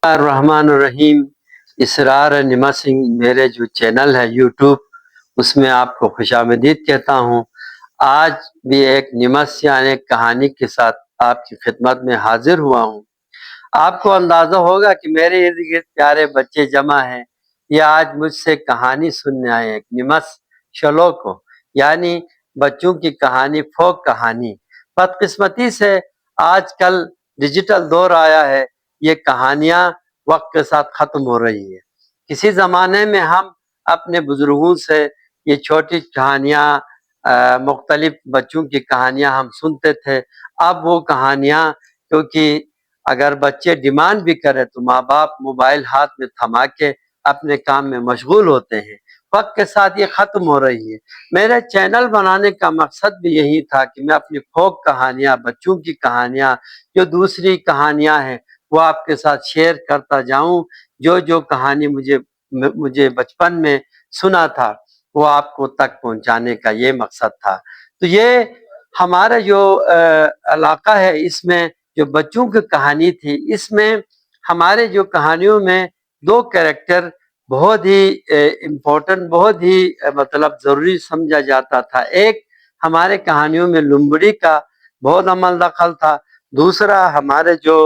الرحمن الرحیم۔ اسرار نعمت سنگھ میرے جو چینل ہے یوٹیوب، اس میں آپ کو خوش آمدید کہتا ہوں۔ آج بھی ایک نعمت یعنی کہانی کے ساتھ آپ کی خدمت میں حاضر ہوا ہوں۔ آپ کو اندازہ ہوگا کہ میرے ارد گرد پیارے بچے جمع ہیں، یہ آج مجھ سے کہانی سننے آئے ہیں۔ نعمت شلو کو یعنی بچوں کی کہانی، فوک کہانی۔ بدقسمتی سے آج کل ڈیجیٹل دور آیا ہے، یہ کہانیاں وقت کے ساتھ ختم ہو رہی ہیں۔ کسی زمانے میں ہم اپنے بزرگوں سے یہ چھوٹی کہانیاں، مختلف بچوں کی کہانیاں ہم سنتے تھے۔ اب وہ کہانیاں، کیونکہ اگر بچے ڈیمانڈ بھی کرے تو ماں باپ موبائل ہاتھ میں تھما کے اپنے کام میں مشغول ہوتے ہیں، وقت کے ساتھ یہ ختم ہو رہی ہے۔ میرے چینل بنانے کا مقصد بھی یہی تھا کہ میں اپنی فوک کہانیاں، بچوں کی کہانیاں، جو دوسری کہانیاں ہیں وہ آپ کے ساتھ شیئر کرتا جاؤں۔ جو کہانی مجھے بچپن میں سنا تھا وہ آپ کو تک پہنچانے کا یہ مقصد تھا۔ تو یہ ہمارا جو علاقہ ہے، اس میں جو بچوں کی کہانی تھی، اس میں ہمارے جو کہانیوں میں دو کریکٹر بہت ہی امپورٹنٹ، بہت ہی مطلب ضروری سمجھا جاتا تھا۔ ایک ہمارے کہانیوں میں لومڑی کا بہت عمل دخل تھا، دوسرا ہمارے جو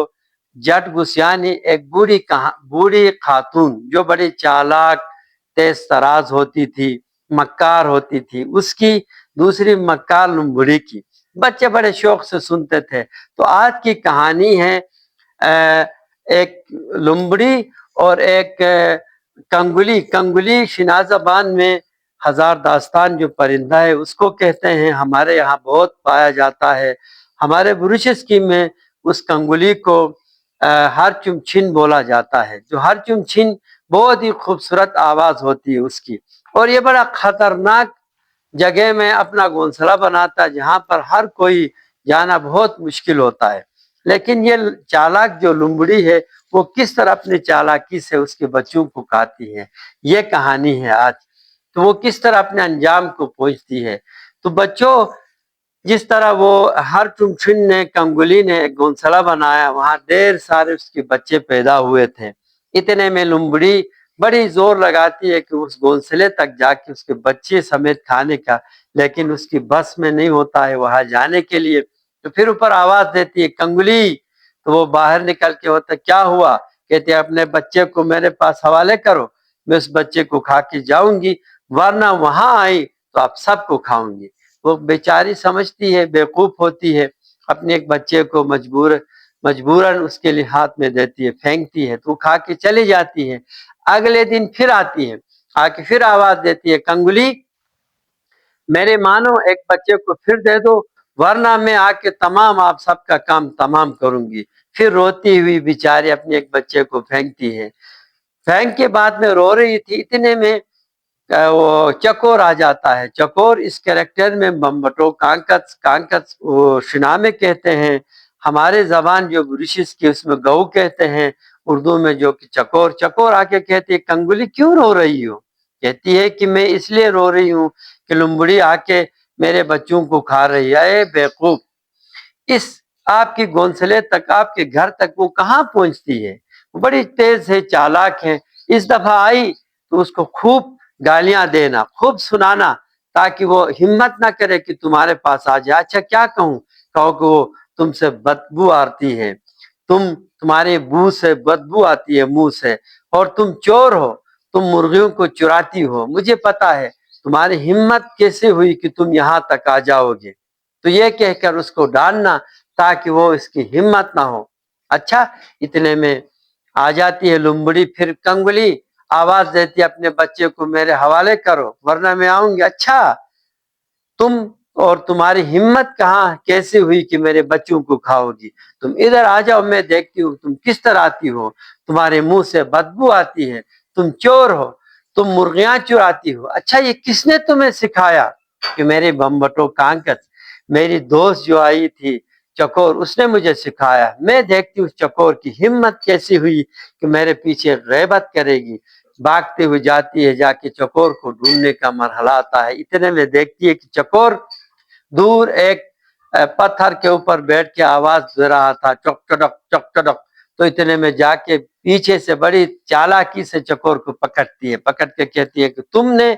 جٹ گسیانی ایک بوڑھی خاتون جو بڑی چالاک، تیز تراز ہوتی تھی، مکار ہوتی تھی، اس کی دوسری مکار لومڑی کی بچے بڑے شوق سے سنتے تھے۔ تو آج کی کہانی ہے ایک لومڑی اور ایک کنگلی شناز زبان میں ہزار داستان جو پرندہ ہے اس کو کہتے ہیں، ہمارے یہاں بہت پایا جاتا ہے۔ ہمارے بروچ اسکیم میں اس کنگلی کو ہر چم چھن بولا جاتا ہے، جو ہر چم چھن بہت ہی خوبصورت آواز ہوتی ہے اس کی، اور یہ بڑا خطرناک جگہ میں اپنا گھونسلہ بناتا ہے جہاں پر ہر کوئی جانا بہت مشکل ہوتا ہے۔ لیکن یہ چالاک جو لومڑی ہے وہ کس طرح اپنی چالاکی سے اس کے بچوں کو کھاتی ہے، یہ کہانی ہے آج۔ تو وہ کس طرح اپنے انجام کو پہنچتی ہے۔ تو بچوں، جس طرح وہ ہر چمچن نے، کنگلی نے ایک گھونسلہ بنایا، وہاں ڈھیر سارے اس کے بچے پیدا ہوئے تھے۔ اتنے میں لومڑی بڑی زور لگاتی ہے کہ اس گھونسلے تک جا کے اس کے بچے سمیت کھانے کا، لیکن اس کی بس میں نہیں ہوتا ہے وہاں جانے کے لیے۔ تو پھر اوپر آواز دیتی ہے کنگلی، تو وہ باہر نکل کے ہوتا کیا ہوا، کہتے اپنے بچے کو میرے پاس حوالے کرو، میں اس بچے کو کھا کے جاؤں گی، ورنہ وہاں آئی تو آپ سب کو کھاؤں گی۔ وہ بیچاری سمجھتی ہے، بیوقوف ہوتی ہے، اپنے ایک بچے کو مجبوراً اس کے لیے ہاتھ میں دیتی ہے، پھینکتی ہے، تو وہ کھا کے چلی جاتی ہے۔ اگلے دن پھر آتی ہے، آ کے پھر آواز دیتی ہے کنگلی میرے مانو ایک بچے کو پھر دے دو، ورنہ میں آ کے تمام آپ سب کا کام تمام کروں گی۔ پھر روتی ہوئی بیچاری اپنے ایک بچے کو پھینکتی ہے۔ پھینک کے بعد میں رو رہی تھی، اتنے میں وہ چکور آ جاتا ہے۔ چکور اس کریکٹر میں بمبٹو کانکس وہ شنا میں کہتے ہیں، ہمارے زبان جو بریشس کی اس میں گو کہتے ہیں، اردو میں جو کہ چکور آ کے کہتی ہے کنگلی کیوں رو رہی ہو، کہتی ہے کہ میں اس لیے رو رہی ہوں کہ لومڑی آ کے میرے بچوں کو کھا رہی ہے۔ اے بیوقوف، اس آپ کے گھونسلے تک، آپ کے گھر تک وہ کہاں پہنچتی ہے، وہ بڑی تیز ہے، چالاک ہے۔ اس دفعہ آئی تو اس کو خوب گالیاں دینا، خوب سنانا، تاکہ وہ ہمت نہ کرے کہ تمہارے پاس آ جائے۔ اچھا کیا کہوں، کہو کہ وہ تم سے بدبو آتی ہے، تمہارے بو سے بدبو آتی ہے منہ سے، اور تم چور ہو، تم مرغیوں کو چراتی ہو، مجھے پتا ہے تمہاری ہمت کیسے ہوئی کہ تم یہاں تک آ جاؤ گے۔ تو یہ کہہ کر اس کو ڈاننا تاکہ وہ اس کی ہمت نہ ہو۔ اچھا، اتنے میں آ جاتی ہے لومڑی، پھر کنگلی آواز دیتی ہے اپنے بچے کو میرے حوالے کرو ورنہ میں آؤں گی۔ اچھا، تم اور تمہاری ہمت کہاں کیسے ہوئی کہ میرے بچوں کو کھاؤ گی، تم ادھر آ جاؤ، میں دیکھتی ہوں تم کس طرح آتی ہو، تمہارے منہ سے بدبو آتی ہے، تم چور ہو، تم مرغیاں چراتی ہو۔ اچھا، یہ کس نے تمہیں سکھایا، کہ میرے بمبٹو کانکس، میری دوست جو آئی تھی چکور، اس نے مجھے سکھایا۔ میں دیکھتی ہوں چکور کی ہمت کیسی ہوئی کہ میرے پیچھے غیبت کرے گی۔ بھاگتے ہوئے جاتی ہے، جا کے چکور کو ڈھونڈنے کا مرحلہ آتا ہے۔ اتنے میں دیکھتی ہے کہ چکور دور ایک پتھر کے اوپر بیٹھ کے آواز دے رہا تھا، چک چڑک چک چڑک۔ تو اتنے میں جا کے پیچھے سے بڑی چالاکی سے چکور کو پکڑتی ہے، پکڑ کے کہتی ہے کہ تم نے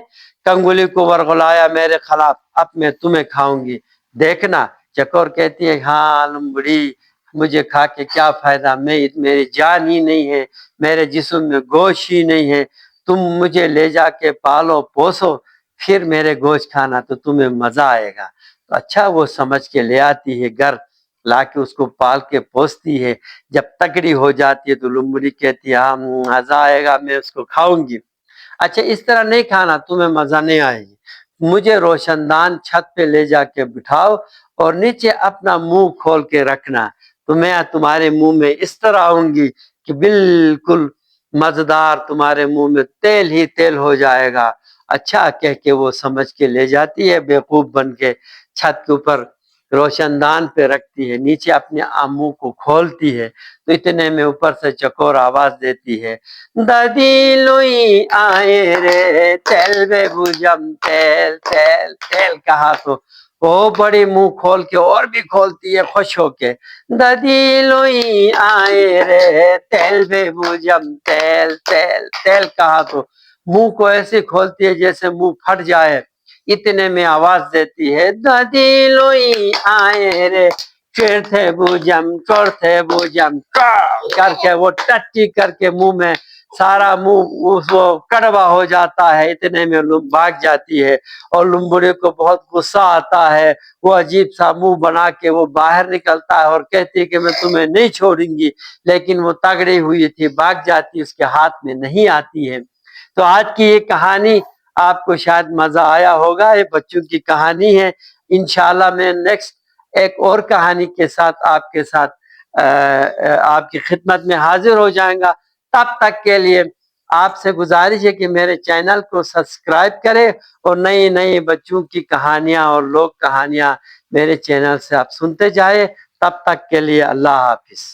کنگلی کو ورغلایا میرے خلاف، اب میں تمہیں کھاؤں گی، دیکھنا۔ چکور کہتی ہے ہاں لمبڑی، مجھے کھا کے کیا فائدہ، میری جان ہی نہیں ہے، میرے جسم میں گوشت ہی نہیں ہے، تم مجھے لے جا کے پالو پوسو، پھر میرے گوشت کھانا تو تمہیں مزہ آئے گا۔ تو اچھا وہ سمجھ کے لے آتی ہے گھر، لا کے اس کو پال کے پوستی ہے، جب تکڑی ہو جاتی ہے تو لمبڑی کہتی ہے ہاں مزہ آئے گا، میں اس کو کھاؤں گی۔ اچھا اس طرح نہیں کھانا، تمہیں مزہ نہیں آئے گی، مجھے روشن دان چھت پہ لے جا کے بٹھاؤ اور نیچے اپنا منہ کھول کے رکھنا، تو میں تمہارے منہ میں اس طرح آؤں گی کہ بالکل مزیدار تمہارے منہ میں تیل ہی تیل ہو جائے گا۔ اچھا کہہ کے وہ سمجھ کے لے جاتی ہے بیوقوف بن کے، چھت کے اوپر روشن دان پہ رکھتی ہے، نیچے اپنے منہ کو کھولتی ہے، تو اتنے میں اوپر سے چکور آواز دیتی ہے دادی لوئی آئے رے تیل بے بوجم تیل تیل تیل، کہا تو وہ بڑی منہ کھول کے اور بھی کھولتی ہے خوش ہو کے، دادی لوئی آئے رے تیل بے بوجم تیل تیل تیل، کہا تو منہ کو ایسے کھولتی ہے جیسے منہ پھٹ جائے، اتنے میں آواز دیتی ہے دادی لوئی آئے رے چڑ تھے بوجم چڑ تھے بوجم کر کے وہ ٹٹی کر کے منہ میں سارا منہ وہ کڑوا ہو جاتا ہے، اتنے میں بھاگ جاتی ہے، اور لمبڑے کو بہت غصہ آتا ہے، وہ عجیب سا منہ بنا کے وہ باہر نکلتا ہے اور کہتی ہے کہ میں تمہیں نہیں چھوڑوں گی، لیکن وہ تگڑی ہوئی تھی، بھاگ جاتی، اس کے ہاتھ میں نہیں آتی ہے۔ تو آج کی یہ کہانی آپ کو شاید مزہ آیا ہوگا، یہ بچوں کی کہانی ہے، انشاءاللہ میں نیکسٹ ایک اور کہانی کے ساتھ آپ کے ساتھ آپ کی خدمت میں حاضر ہو جائیں گا۔ تب تک کے لیے آپ سے گزارش ہے کہ میرے چینل کو سبسکرائب کریں اور نئی نئی بچوں کی کہانیاں اور لوک کہانیاں میرے چینل سے آپ سنتے جائیں۔ تب تک کے لیے اللہ حافظ۔